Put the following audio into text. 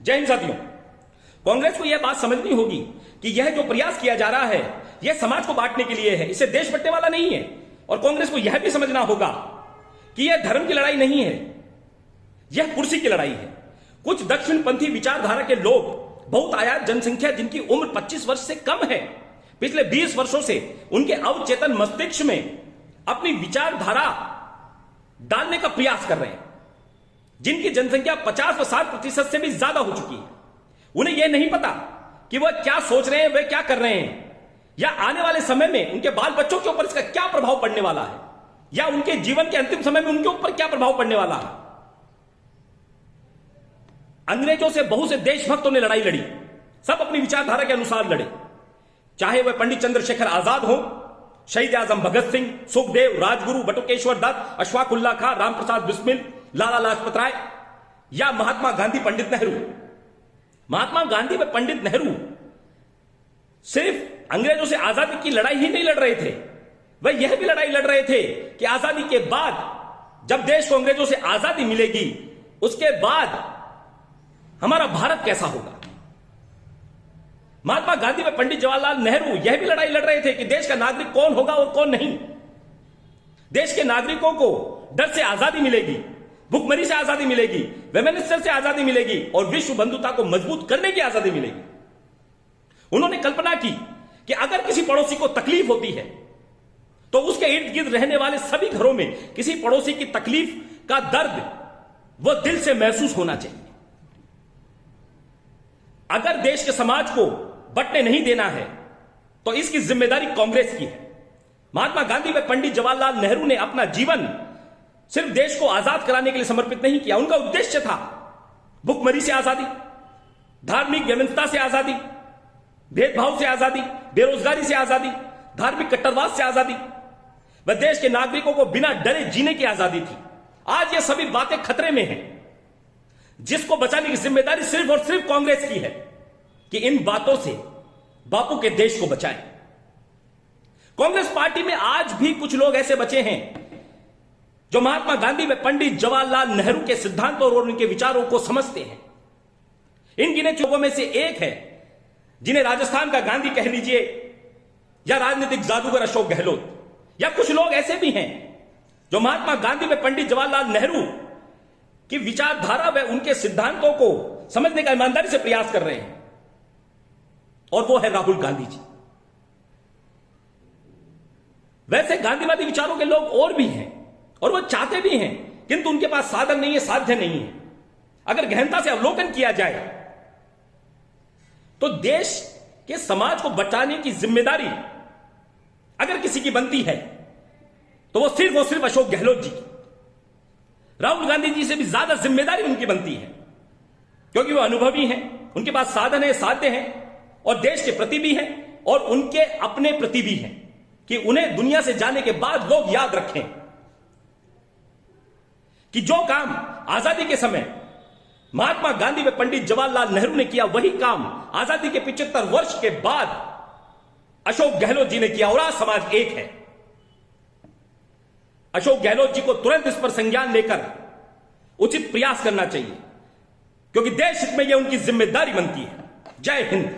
जय हिंद साथियों। कांग्रेस को यह बात समझनी होगी कि यह जो प्रयास किया जा रहा है यह समाज को बांटने के लिए है, इससे देश बंटने वाला नहीं है। और कांग्रेस को यह भी समझना होगा कि यह धर्म की लड़ाई नहीं है, यह कुर्सी की लड़ाई है। कुछ दक्षिणपंथी विचारधारा के लोग, बहुत आयात जनसंख्या जिनकी उम्र 25 वर्ष से कम है, पिछले 20 वर्षों से उनके अवचेतन मस्तिष्क में अपनी विचारधारा डालने का प्रयास कर रहे हैं, जिनकी जनसंख्या 50% से भी ज्यादा हो चुकी है। उन्हें यह नहीं पता कि वह क्या सोच रहे हैं, वे क्या कर रहे हैं, या आने वाले समय में उनके बाल बच्चों के ऊपर इसका क्या प्रभाव पड़ने वाला है, या उनके जीवन के अंतिम समय में उनके ऊपर क्या प्रभाव पड़ने वाला है। अंग्रेजों से बहुत से देशभक्तों ने लड़ाई लड़ी, सब अपनी विचारधारा के अनुसार लड़े, चाहे वह पंडित चंद्रशेखर आजाद हो, शहीद आजम भगत सिंह, सुखदेव, राजगुरु, बटुकेश्वर दत्त, अशफाक उल्लाह खां, रामप्रसाद बिस्मिल, लाला लाजपत राय, या महात्मा गांधी, पंडित नेहरू। महात्मा गांधी व पंडित नेहरू सिर्फ अंग्रेजों से आजादी की लड़ाई ही नहीं लड़ रहे थे, वह यह भी लड़ाई लड़ रहे थे कि आजादी के बाद जब देश को अंग्रेजों से आजादी मिलेगी, उसके बाद हमारा भारत कैसा होगा। महात्मा गांधी व पंडित जवाहरलाल नेहरू यह भी लड़ाई लड़ रहे थे कि देश का नागरिक कौन होगा और कौन नहीं। देश के नागरिकों को डर से आजादी मिलेगी, भुखमरी से आजादी मिलेगी, वेमेनिस्टर से आजादी मिलेगी और विश्व बंधुता को मजबूत करने की आजादी मिलेगी। उन्होंने कल्पना की कि अगर किसी पड़ोसी को तकलीफ होती है तो उसके इर्द गिर्द रहने वाले सभी घरों में किसी पड़ोसी की तकलीफ का दर्द वह दिल से महसूस होना चाहिए। अगर देश के समाज को बंटने नहीं देना है तो इसकी जिम्मेदारी कांग्रेस की है। महात्मा गांधी व पंडित जवाहरलाल नेहरू ने अपना जीवन सिर्फ देश को आजाद कराने के लिए समर्पित नहीं किया। उनका उद्देश्य था भुखमरी से आजादी, धार्मिक व्यवस्था से आजादी, भेदभाव से आजादी, बेरोजगारी से आजादी, धार्मिक कट्टरवाद से आजादी, वह देश के नागरिकों को बिना डरे जीने की आजादी थी। आज ये सभी बातें खतरे में हैं, जिसको बचाने की जिम्मेदारी सिर्फ और सिर्फ कांग्रेस की है कि इन बातों से बापू के देश को बचाएं। कांग्रेस पार्टी में आज भी कुछ लोग ऐसे बचे हैं जो महात्मा गांधी व पंडित जवाहरलाल नेहरू के सिद्धांतों और उनके विचारों को समझते हैं। इन गिने लोगों में से एक है जिन्हें राजस्थान का गांधी कह लीजिए, या राजनीतिक जादूगर अशोक गहलोत, या कुछ लोग ऐसे भी हैं जो महात्मा गांधी व पंडित जवाहरलाल नेहरू की विचारधारा व उनके सिद्धांतों को समझने का ईमानदारी से प्रयास कर रहे हैं, और वो है राहुल गांधी जी। वैसे गांधीवादी विचारों के लोग और भी हैं और वो चाहते भी हैं, किंतु उनके पास साधन नहीं है, साध्य नहीं है। अगर गहनता से अवलोकन किया जाए तो देश के समाज को बचाने की जिम्मेदारी अगर किसी की बनती है तो वो सिर्फ और सिर्फ अशोक गहलोत जी की। राहुल गांधी जी से भी ज्यादा जिम्मेदारी उनकी बनती है, क्योंकि वो अनुभवी हैं, उनके पास साधन है, साध्य है, और देश के प्रति भी हैं और उनके अपने प्रति भी हैं कि उन्हें दुनिया से जाने के बाद लोग याद रखें कि जो काम आजादी के समय महात्मा गांधी व पंडित जवाहरलाल नेहरू ने किया, वही काम आजादी के 75 वर्ष के बाद अशोक गहलोत जी ने किया। और आज समाज एक है। अशोक गहलोत जी को तुरंत इस पर संज्ञान लेकर उचित प्रयास करना चाहिए, क्योंकि देश हित में यह उनकी जिम्मेदारी बनती है। जय हिंद।